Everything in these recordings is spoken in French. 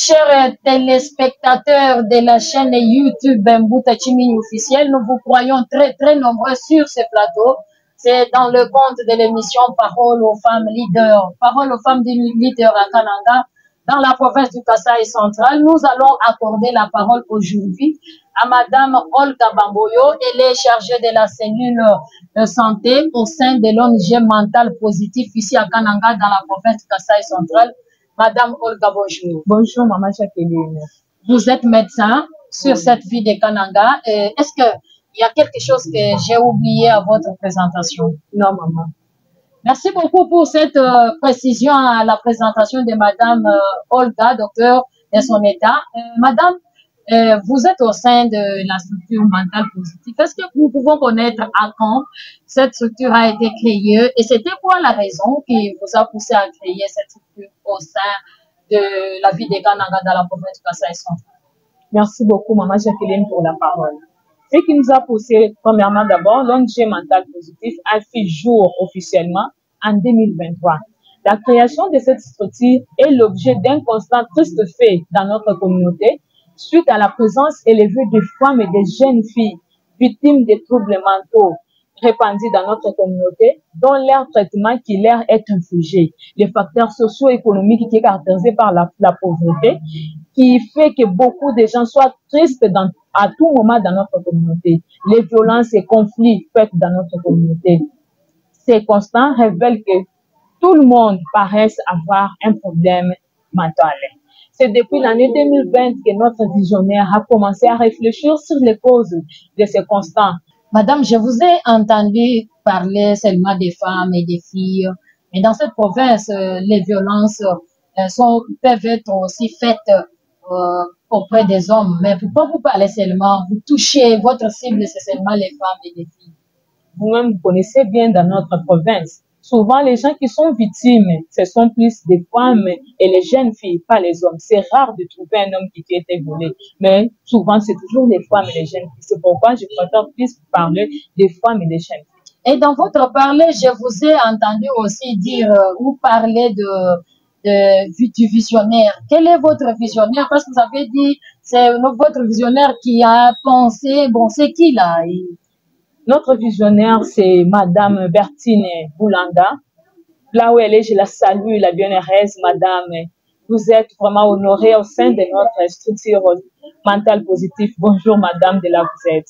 chers téléspectateurs de la chaîne YouTube Mbouta Chimini officielle, nous vous croyons très nombreux sur ce plateau. C'est dans le compte de l'émission Parole aux femmes leaders. Parole aux femmes leaders à Kananga, dans la province du Kasaï central. Nous allons accorder la parole aujourd'hui à Madame Olga Bamboyo. Elle est chargée de la cellule de santé au sein de l'ONG Mental Positif ici à Kananga, dans la province du Kasaï central. Madame Olga, bonjour. Bonjour, Maman Jacqueline. Vous êtes médecin sur cette ville de Kananga. Est-ce qu'il y a quelque chose que j'ai oublié à votre présentation? Non, maman. Merci beaucoup pour cette précision à la présentation de Madame Olga, docteur de son état. Madame, vous êtes au sein de la structure mentale positive. Est-ce que nous pouvons connaître à quand cette structure a été créée et c'était quoi la raison qui vous a poussé à créer cette structure au sein de la ville de Kananga dans la province du Kasaï central? Merci beaucoup, Maman Jacqueline, pour la parole. Ce qui nous a poussé, premièrement d'abord, l'ONG Mental Positif a fait jour officiellement en 2023. La création de cette structure est l'objet d'un constant triste fait dans notre communauté suite à la présence élevée de femmes et de jeunes filles victimes de troubles mentaux répandus dans notre communauté, dont leur traitement qui leur est infligé. Les facteurs socio-économiques qui est caractérisé par la pauvreté, qui fait que beaucoup de gens soient tristes à tout moment dans notre communauté. Les violences et conflits faits dans notre communauté. Ces constants révèlent que tout le monde paraît avoir un problème mental. C'est depuis l'année 2020 que notre visionnaire a commencé à réfléchir sur les causes de ces constants. Madame, je vous ai entendu parler seulement des femmes et des filles, mais dans cette province, les violences peuvent être aussi faites auprès des hommes. Mais pourquoi vous parlez seulement, vous touchez, votre cible, c'est seulement les femmes et les filles? Vous-même, vous connaissez bien dans notre province. Souvent, les gens qui sont victimes, ce sont plus des femmes et les jeunes filles, pas les hommes. C'est rare de trouver un homme qui a été violé. Mais souvent, c'est toujours les femmes et les jeunes filles. C'est pourquoi je préfère plus parler des femmes et des jeunes filles. Et dans votre parler, je vous ai entendu aussi dire, vous parlez du visionnaire. Quel est votre visionnaire? Parce que vous avez dit, c'est votre visionnaire qui a pensé, bon, c'est qui là? Notre visionnaire, c'est Madame Bertine Boulanga. Là où elle est, je la salue, la bienheureuse Madame. Vous êtes vraiment honorée au sein de notre structure mentale positive. Bonjour Madame, de là où vous êtes.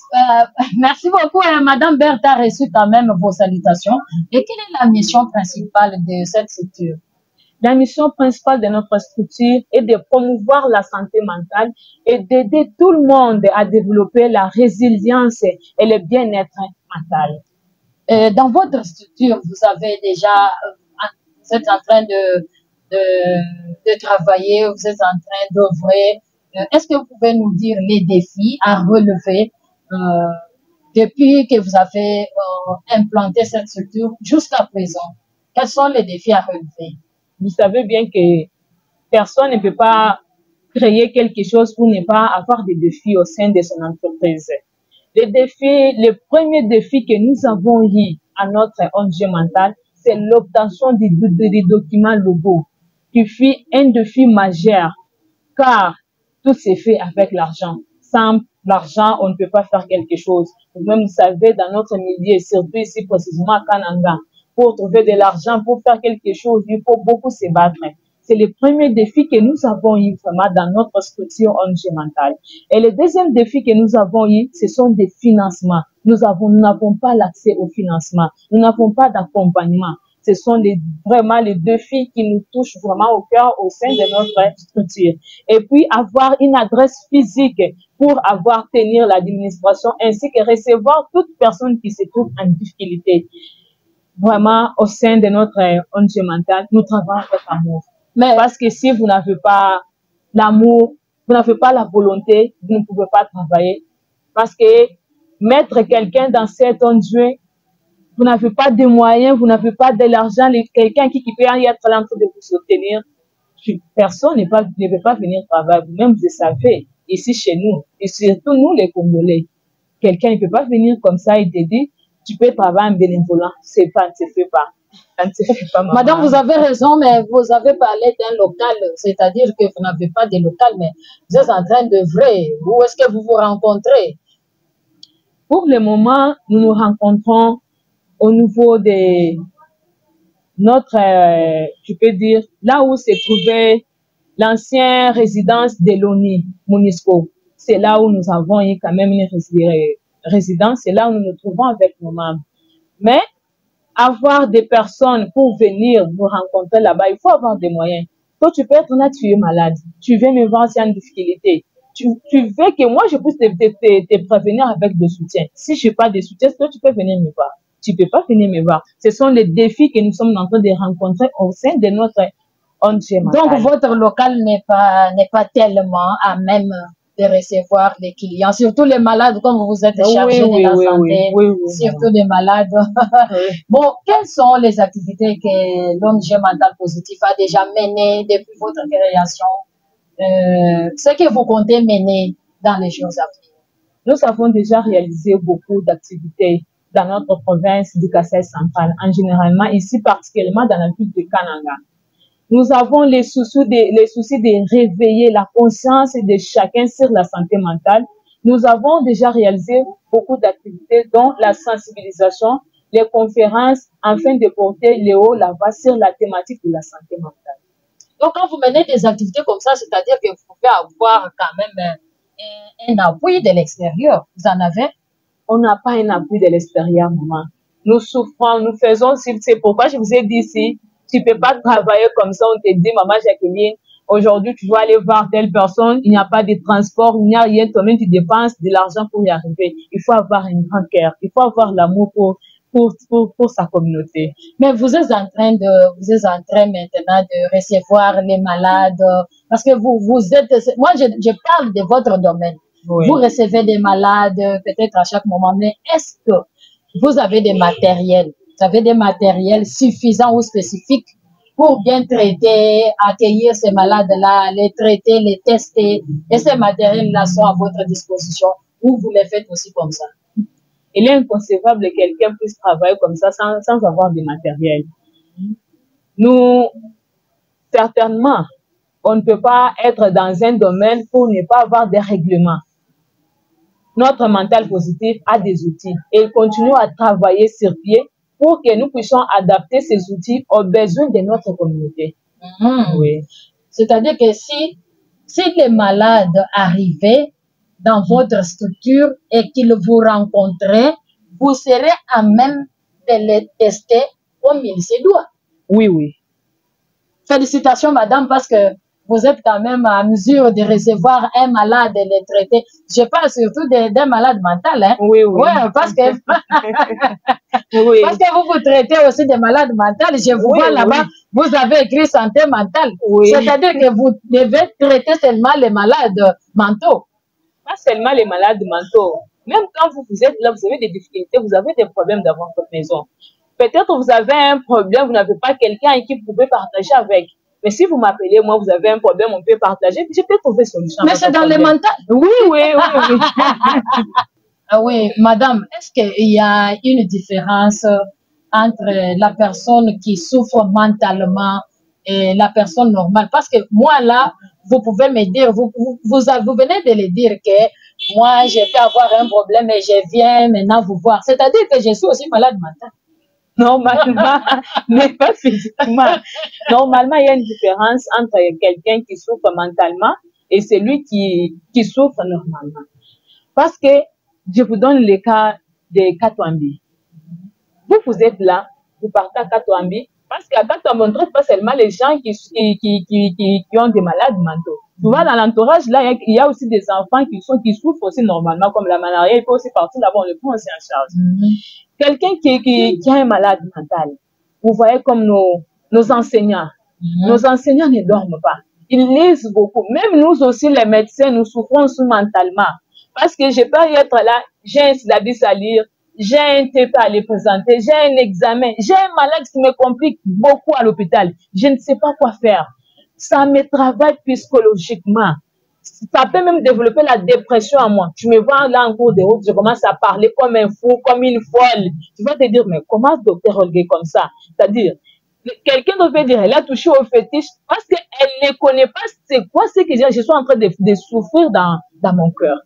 Merci beaucoup. Madame Berthe a reçu quand même vos salutations. Et quelle est la mission principale de cette structure? La mission principale de notre structure est de promouvoir la santé mentale et d'aider tout le monde à développer la résilience et le bien-être mental. Dans votre structure, vous avez déjà, vous êtes en train de travailler, vous êtes en train d'œuvrer. Est-ce que vous pouvez nous dire les défis à relever depuis que vous avez implanté cette structure jusqu'à présent? Quels sont les défis à relever? Vous savez bien que personne ne peut pas créer quelque chose pour ne pas avoir des défis au sein de son entreprise. Le premier défi que nous avons eu à notre ONG mental, c'est l'obtention des documents logos, qui fut un défi majeur, car tout s'est fait avec l'argent. Sans l'argent, on ne peut pas faire quelque chose. Vous-même, vous savez, dans notre milieu, surtout ici précisément à Kananga, pour trouver de l'argent, pour faire quelque chose, il faut beaucoup se battre. C'est le premier défi que nous avons eu vraiment dans notre structure ONG mentale. Et le deuxième défi que nous avons eu, ce sont des financements. Nous n'avons pas l'accès au financement. Nous n'avons pas d'accompagnement. Ce sont vraiment les défis qui nous touchent vraiment au cœur au sein de notre structure. Et puis, avoir une adresse physique pour tenir l'administration ainsi que recevoir toute personne qui se trouve en difficulté. Vraiment, au sein de notre ONG mentale, nous travaillons avec amour. Mais parce que si vous n'avez pas l'amour, vous n'avez pas la volonté, vous ne pouvez pas travailler. Parce que mettre quelqu'un dans cette ONG, vous n'avez pas de moyens, vous n'avez pas de l'argent, quelqu'un qui peut y être en train de vous soutenir. Personne ne peut pas venir travailler. Vous-même, vous savez, ici chez nous, et surtout nous les Congolais, quelqu'un ne peut pas venir comme ça et te dire, tu peux travailler en bénévolat. C'est pas, ne se fait pas. Ça ne se fait pas, maman. Madame, vous avez raison, mais vous avez parlé d'un local, c'est-à-dire que vous n'avez pas de local, mais vous êtes en train d'œuvrer. Où est-ce que vous vous rencontrez? Pour le moment, nous nous rencontrons au niveau de notre, je peux dire, là où se trouvait l'ancienne résidence de l'ONU, MONUSCO. C'est là où nous avons eu quand même une résidence, c'est là où nous nous trouvons avec nos membres. Mais avoir des personnes pour venir nous rencontrer là-bas, il faut avoir des moyens. Toi, tu peux être là, tu es malade. Tu veux me voir s'il y a une difficulté. Tu veux que moi, je puisse te prévenir avec des soutiens. Si je n'ai pas de soutien, toi, tu peux venir me voir. Tu ne peux pas venir me voir. Ce sont les défis que nous sommes en train de rencontrer au sein de notre ONG. Donc, votre local n'est pas tellement à même de recevoir les clients, surtout les malades, comme vous êtes chargé de la santé, surtout les malades. Bon, quelles sont les activités que l'ONG Mental Positif a déjà menées depuis votre création? Ce que vous comptez mener dans les jours à venir? Nous avons déjà réalisé beaucoup d'activités dans notre province du Kasaï central, en généralement ici particulièrement dans la ville de Kananga. Nous avons les soucis de réveiller la conscience de chacun sur la santé mentale. Nous avons déjà réalisé beaucoup d'activités dont la sensibilisation, les conférences, afin de porter le haut la voix sur la thématique de la santé mentale. Donc, quand vous menez des activités comme ça, c'est-à-dire que vous pouvez avoir quand même un appui de l'extérieur. Vous en avez? On n'a pas un appui de l'extérieur, maman. Nous souffrons, nous faisons, c'est pourquoi je vous ai dit ici, tu ne peux pas travailler comme ça, on te dit, maman Jacqueline, aujourd'hui tu dois aller voir telle personne, il n'y a pas de transport, il n'y a rien, toi-même tu dépenses de l'argent pour y arriver. Il faut avoir un grand cœur, il faut avoir l'amour pour sa communauté. Mais vous êtes en train maintenant de recevoir les malades, parce que vous êtes, moi je parle de votre domaine. Oui. Vous recevez des malades peut-être à chaque moment, mais est-ce que vous avez des matériels? Vous avez des matériels suffisants ou spécifiques pour bien traiter, accueillir ces malades-là, les traiter, les tester, et ces matériels-là sont à votre disposition, ou vous les faites aussi comme ça? Il est inconcevable que quelqu'un puisse travailler comme ça sans avoir de matériel. Nous, certainement, on ne peut pas être dans un domaine pour ne pas avoir des règlements. Notre mental positif a des outils et il continue à travailler sur pied pour que nous puissions adapter ces outils aux besoins de notre communauté. Oui. C'est-à-dire que si les malades arrivaient dans votre structure et qu'ils vous rencontraient, vous serez à même de les tester comme il se doit. Oui, oui. Félicitations, madame, parce que vous êtes quand même à mesure de recevoir un malade et le traiter. Je parle surtout d'un malade mental, hein? Oui, oui. Ouais, parce que, oui. Parce que vous traitez aussi des malades mentales. Je vous vois là-bas, vous avez écrit santé mentale. Oui. C'est-à-dire que vous devez traiter seulement les malades mentaux. Pas seulement les malades mentaux. Même quand vous êtes là, vous avez des difficultés, vous avez des problèmes dans votre maison. Peut-être vous avez un problème, vous n'avez pas quelqu'un avec qui vous pouvez partager avec. Mais si vous m'appelez, moi, vous avez un problème, on peut partager, puis je peux trouver solution. Mais c'est dans les mentales. Oui, oui, oui, oui. Ah oui, madame, est-ce qu'il y a une différence entre la personne qui souffre mentalement et la personne normale? Parce que moi, là, vous pouvez me dire, vous venez de le dire que moi, je peux avoir un problème et je viens maintenant vous voir. C'est-à-dire que je suis aussi malade mental. Normalement, mais pas physiquement. Normalement, il y a une différence entre quelqu'un qui souffre mentalement et celui qui souffre normalement. Parce que, je vous donne le cas de Katouambi. Vous êtes là, vous partez à Katouambi, parce qu'à Katouambi, on ne trouve pas seulement les gens qui ont des malades mentaux. Tu vois, dans l'entourage, là, il y a aussi des enfants qui souffrent aussi normalement, comme la malaria, il peut aussi partir là-bas, on le prend aussi en charge. Quelqu'un qui a un malade mental, vous voyez comme nos enseignants. Nos enseignants ne dorment pas. Ils lisent beaucoup. Même nous aussi, les médecins, nous souffrons mentalement. Parce que je peux y être là, j'ai un syllabus à lire, j'ai un TP à les présenter, j'ai un examen, j'ai un malade qui me complique beaucoup à l'hôpital. Je ne sais pas quoi faire. Ça me travaille psychologiquement. Ça peut même développer la dépression à moi. Tu me vois là en cours de route, je commence à parler comme un fou, comme une folle. Tu vas te dire, mais comment ce docteur Olgué comme ça? C'est-à-dire, quelqu'un devait dire, elle a touché au fétiche parce qu'elle ne connaît pas c'est quoi ce que je suis en train de souffrir dans mon cœur.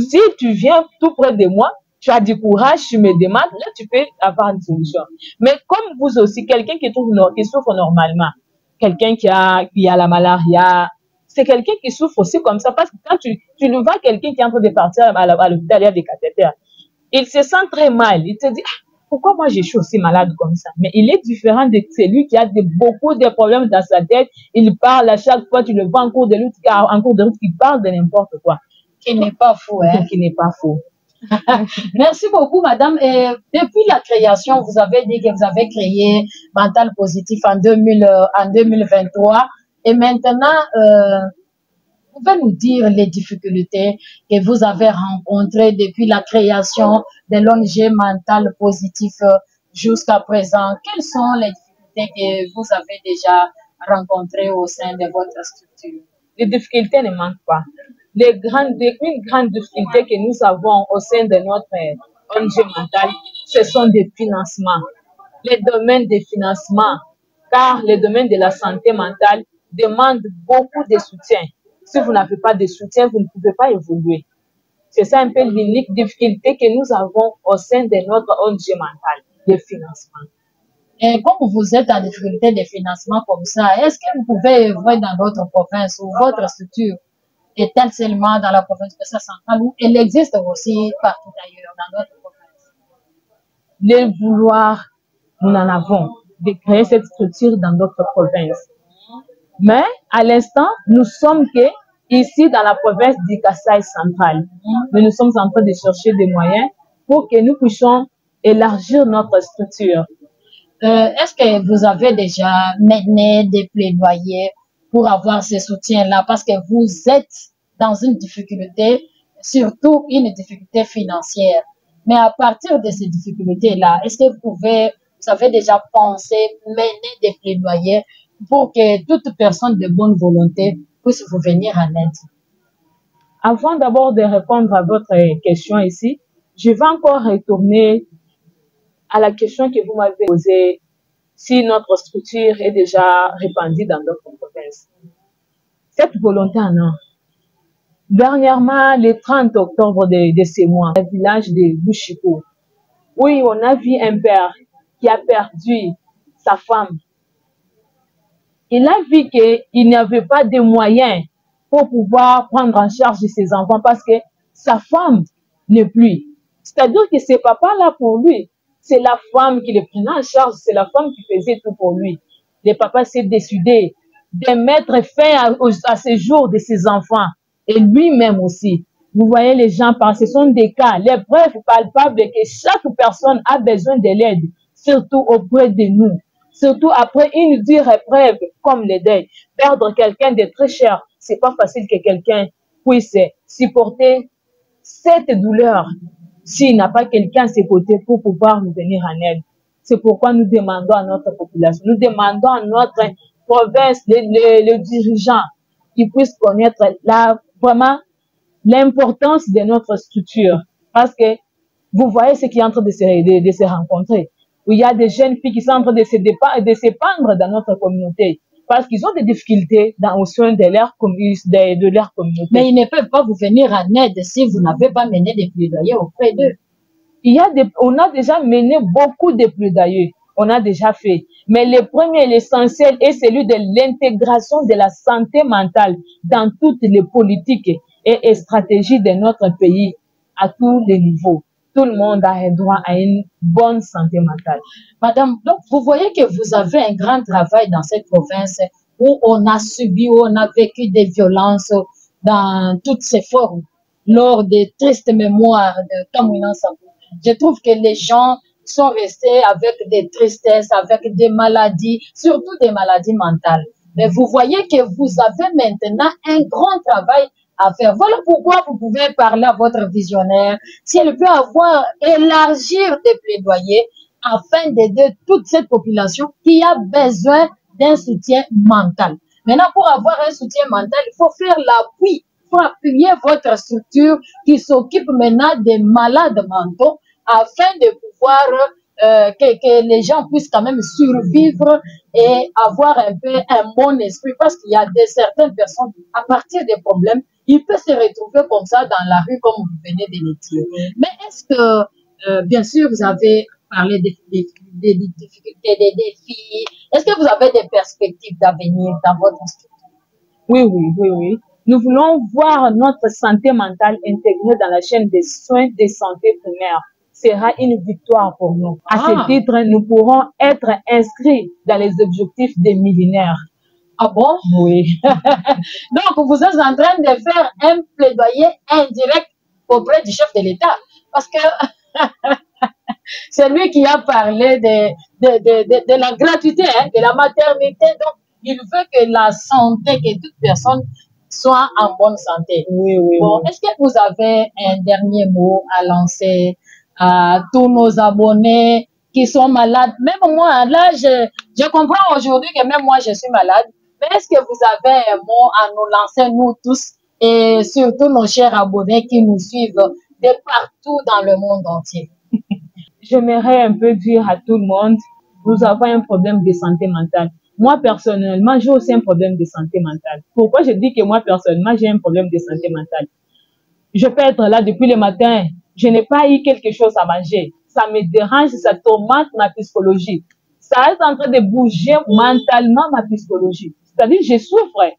Si tu viens tout près de moi, tu as du courage, tu me demandes, là tu peux avoir une solution. Mais comme vous aussi, quelqu'un qui souffre normalement, quelqu'un qui a la malaria, c'est quelqu'un qui souffre aussi comme ça, parce que quand tu le vois quelqu'un qui est en train de partir à l'hôpital, il y a des cathéters, il se sent très mal, il te dit, pourquoi moi je suis aussi malade comme ça? Mais il est différent de celui qui a beaucoup de problèmes dans sa tête, il parle à chaque fois, tu le vois en cours de route, il parle de n'importe quoi. Qui n'est pas faux, hein? Qui n'est pas faux. Merci beaucoup, madame. Et depuis la création, vous avez dit que vous avez créé Mental Positif en 2023. Et maintenant, vous pouvez nous dire les difficultés que vous avez rencontrées depuis la création de l'ONG Mental Positif jusqu'à présent. Quelles sont les difficultés que vous avez déjà rencontrées au sein de votre structure? Les difficultés ne manquent pas. Une grande difficulté que nous avons au sein de notre ONG Mental, ce sont des financements. Les domaines de financement, car les domaines de la santé mentale demandent beaucoup de soutien. Si vous n'avez pas de soutien, vous ne pouvez pas évoluer. C'est ça un peu l'unique difficulté que nous avons au sein de notre ONG Mental, de financement. Et comme vous êtes en difficulté de financement comme ça, est-ce que vous pouvez œuvrer dans votre province ou votre structure est-elle seulement dans la province de centrale ou elle existe aussi partout ailleurs dans notre province? Le vouloir, nous en avons, de créer cette structure dans notre province. Mais à l'instant, nous sommes ici dans la province du Kasaï central. Mais nous sommes en train de chercher des moyens pour que nous puissions élargir notre structure. Est-ce que vous avez déjà mené des plaidoyers pour avoir ce soutien-là? Parce que vous êtes dans une difficulté, surtout une difficulté financière. Mais à partir de ces difficultés-là, est-ce que vous avez déjà pensé mener des plaidoyers pour que toute personne de bonne volonté puisse vous venir en aide? Avant d'abord de répondre à votre question ici, je vais encore retourner à la question que vous m'avez posée, si notre structure est déjà répandue dans d'autres provinces. Cette volonté en a. Dernièrement, le 30 octobre de ce mois, au village de Bouchiko, oui, on a vu un père qui a perdu sa femme. Il a vu qu'il n'y avait pas de moyens pour pouvoir prendre en charge ses enfants parce que sa femme n'est plus. C'est-à-dire que c'est papa là pour lui. C'est la femme qui le prenait en charge, c'est la femme qui faisait tout pour lui. Le papa s'est décidé de mettre fin à ce jour de ses enfants et lui-même aussi. Vous voyez les gens, ce sont des cas, les preuves palpables que chaque personne a besoin de l'aide, surtout auprès de nous. Surtout après une dure épreuve comme le deuil. Perdre quelqu'un de très cher, c'est pas facile que quelqu'un puisse supporter cette douleur s'il n'a pas quelqu'un à ses côtés pour pouvoir nous venir en aide. C'est pourquoi nous demandons à notre population, nous demandons à notre province, les dirigeants, qui puissent connaître vraiment l'importance de notre structure. Parce que vous voyez ce qui est en train de se rencontrer. Où il y a des jeunes filles qui sont en train de s'épandre dans notre communauté. Parce qu'ils ont des difficultés au sein de leur communauté. Mais ils ne peuvent pas vous venir en aide si vous n'avez pas mené des plaidoyers auprès d'eux. On a déjà mené beaucoup de plaidoyers. On a déjà fait. Mais le premier, l'essentiel est celui de l'intégration de la santé mentale dans toutes les politiques et stratégies de notre pays à tous les niveaux. Tout le monde a un droit à une bonne santé mentale. Madame, donc vous voyez que vous avez un grand travail dans cette province où on a subi, où on a vécu des violences dans toutes ces formes, lors des tristes mémoires de Kamouina Sabou. Je trouve que les gens sont restés avec des tristesses, avec des maladies, surtout des maladies mentales. Mais vous voyez que vous avez maintenant un grand travail à faire. Voilà pourquoi vous pouvez parler à votre visionnaire, si elle peut élargir des plaidoyers afin d'aider toute cette population qui a besoin d'un soutien mental. Maintenant, pour avoir un soutien mental, il faut faire l'appui appuyer votre structure qui s'occupe maintenant des malades mentaux afin de pouvoir que les gens puissent quand même survivre et avoir un peu un bon esprit parce qu'il y a certaines personnes, à partir des problèmes, ils peuvent se retrouver comme ça dans la rue comme vous venez de le dire. Mais est-ce que, bien sûr, vous avez parlé des difficultés, des défis, est-ce que vous avez des perspectives d'avenir dans votre structure? Oui. Nous voulons voir notre santé mentale intégrée dans la chaîne des soins de santé primaire. Sera une victoire pour nous. À ce titre, nous pourrons être inscrits dans les objectifs des millénaires. Ah bon? Oui. Donc, vous êtes en train de faire un plaidoyer indirect auprès du chef de l'État. Parce que c'est lui qui a parlé de la gratuité, hein, de la maternité. Donc, il veut que la santé, que toute personne soit en bonne santé. Oui. Bon, est-ce que vous avez un dernier mot à lancer à tous nos abonnés qui sont malades? Même moi, là, je comprends aujourd'hui que même moi, je suis malade. Mais est-ce que vous avez un mot à nous lancer, nous tous, et surtout nos chers abonnés qui nous suivent de partout dans le monde entier? J'aimerais un peu dire à tout le monde, nous avons un problème de santé mentale. Moi, personnellement, j'ai aussi un problème de santé mentale. Pourquoi je dis que moi, personnellement, j'ai un problème de santé mentale? Je peux être là depuis le matin, je n'ai pas eu quelque chose à manger. Ça me dérange, ça tourmente ma psychologie. Ça est en train de bouger mentalement ma psychologie. C'est-à-dire, je souffre.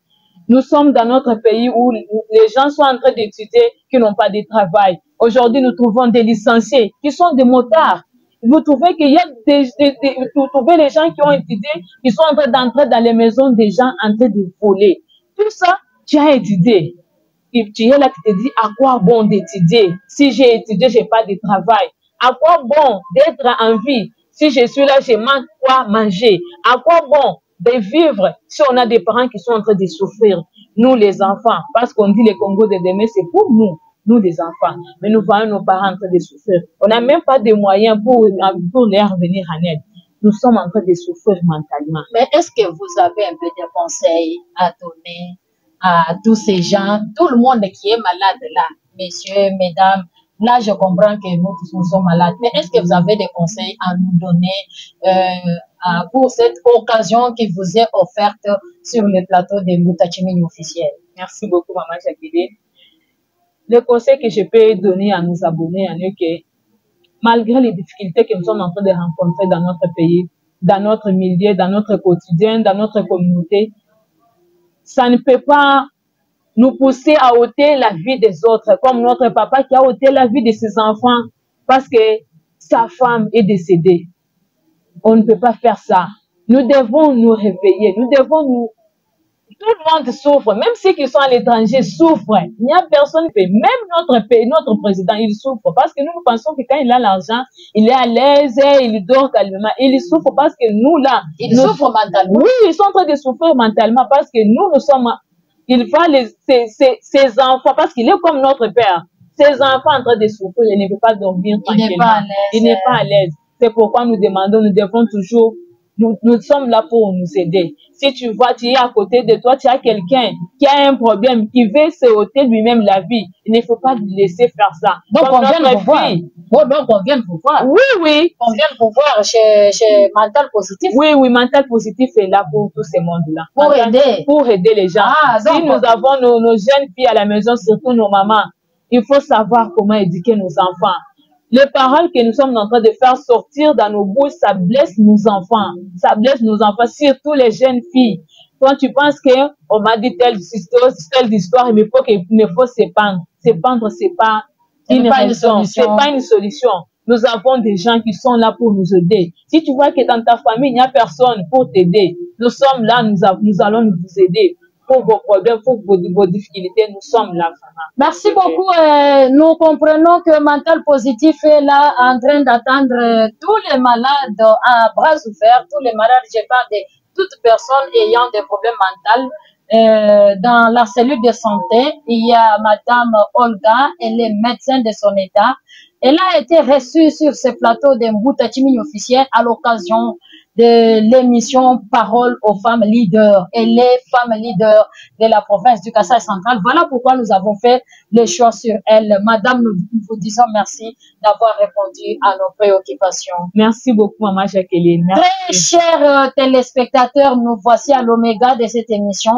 Nous sommes dans notre pays où les gens sont en train d'étudier, qui n'ont pas de travail. Aujourd'hui, nous trouvons des licenciés qui sont des motards. Vous trouvez qu'il y a vous trouvez les gens qui ont étudié, qui sont en train d'entrer dans les maisons des gens en train de voler. Tout ça, tu as étudié. Et tu es là qui te dis, à quoi bon d'étudier? Si j'ai étudié, j'ai pas de travail. À quoi bon d'être en vie? Si je suis là, je manque quoi manger? À quoi bon de vivre si on a des parents qui sont en train de souffrir? Nous, les enfants, parce qu'on dit le Congo de demain, c'est pour nous les enfants. Mais nous voyons nos parents en train de souffrir. On n'a même pas de moyens pour leur venir en aide. Nous sommes en train de souffrir mentalement. Mais est-ce que vous avez un peu de conseils à donner à tous ces gens, tout le monde qui est malade là, messieurs, mesdames? Là, je comprends que nous tous nous sommes malades, mais est-ce que vous avez des conseils à nous donner pour cette occasion qui vous est offerte sur le plateau de Mbutachimini officiel? Merci beaucoup, Maman Jacqueline. Le conseil que je peux donner à nos abonnés, à nous, que malgré les difficultés que nous sommes en train de rencontrer dans notre pays, dans notre milieu, dans notre quotidien, dans notre communauté, ça ne peut pas nous pousser à ôter la vie des autres, comme notre papa qui a ôté la vie de ses enfants parce que sa femme est décédée. On ne peut pas faire ça. Nous devons nous réveiller, nous devons nous... Tout le monde souffre, même ceux qui sont à l'étranger souffrent. Il n'y a personne qui fait. Même notre pays, notre président, il souffre parce que nous pensons que quand il a l'argent, il est à l'aise, il dort calmement. Il souffre parce que nous, là... Il souffre mentalement. Oui, ils sont en train de souffrir mentalement parce que nous sommes... Il voit ses enfants, parce qu'il est comme notre père. Ses enfants en train de souffrir, il ne peut pas dormir tranquillement. Il n'est pas à l'aise. C'est pourquoi nous demandons, nous devons toujours, nous sommes là pour nous aider. Si tu vois, tu es à côté de toi, tu as quelqu'un qui a un problème, qui veut se ôter lui-même la vie, il ne faut pas lui laisser faire ça. Donc on vient de vous voir. Donc on vient de vous voir. Oui. On vient de vous voir chez Mental Positif. Oui, Mental Positif est là pour tous ces mondes-là. Pour aider les gens. Si nous avons nos jeunes filles à la maison, surtout nos mamans, il faut savoir comment éduquer nos enfants. Les paroles que nous sommes en train de faire sortir dans nos bouches, ça blesse nos enfants. Ça blesse nos enfants, surtout les jeunes filles. Quand tu penses qu'on m'a dit telle histoire, il faut s'épandre. S'épandre, c'est pas une raison, c'est pas une solution. Nous avons des gens qui sont là pour nous aider. Si tu vois que dans ta famille, il n'y a personne pour t'aider, nous sommes là, nous allons vous aider. Pour vos problèmes, pour vos difficultés, nous sommes là. Merci beaucoup. Nous comprenons que Mental Positif est là en train d'attendre tous les malades à bras ouverts, tous les malades, je parle de toute personne ayant des problèmes mentaux. Dans la cellule de santé, il y a Madame Olga, elle est médecin de son état. Elle a été reçue sur ce plateau de Mbutachimini officiel à l'occasion de l'émission Parole aux femmes leaders et les femmes leaders de la province du Kasaï central. Voilà pourquoi nous avons fait le choix sur elle. Madame, nous vous disons merci d'avoir répondu à nos préoccupations. Merci beaucoup, Maman Jacqueline. Merci. Très chers téléspectateurs, nous voici à l'oméga de cette émission.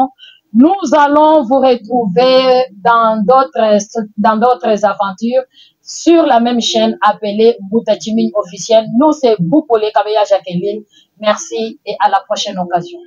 Nous allons vous retrouver dans d'autres aventures sur la même chaîne appelée Boutachimine officielle. Nous, c'est Boupolé Kabeya Jacqueline. Merci et à la prochaine occasion.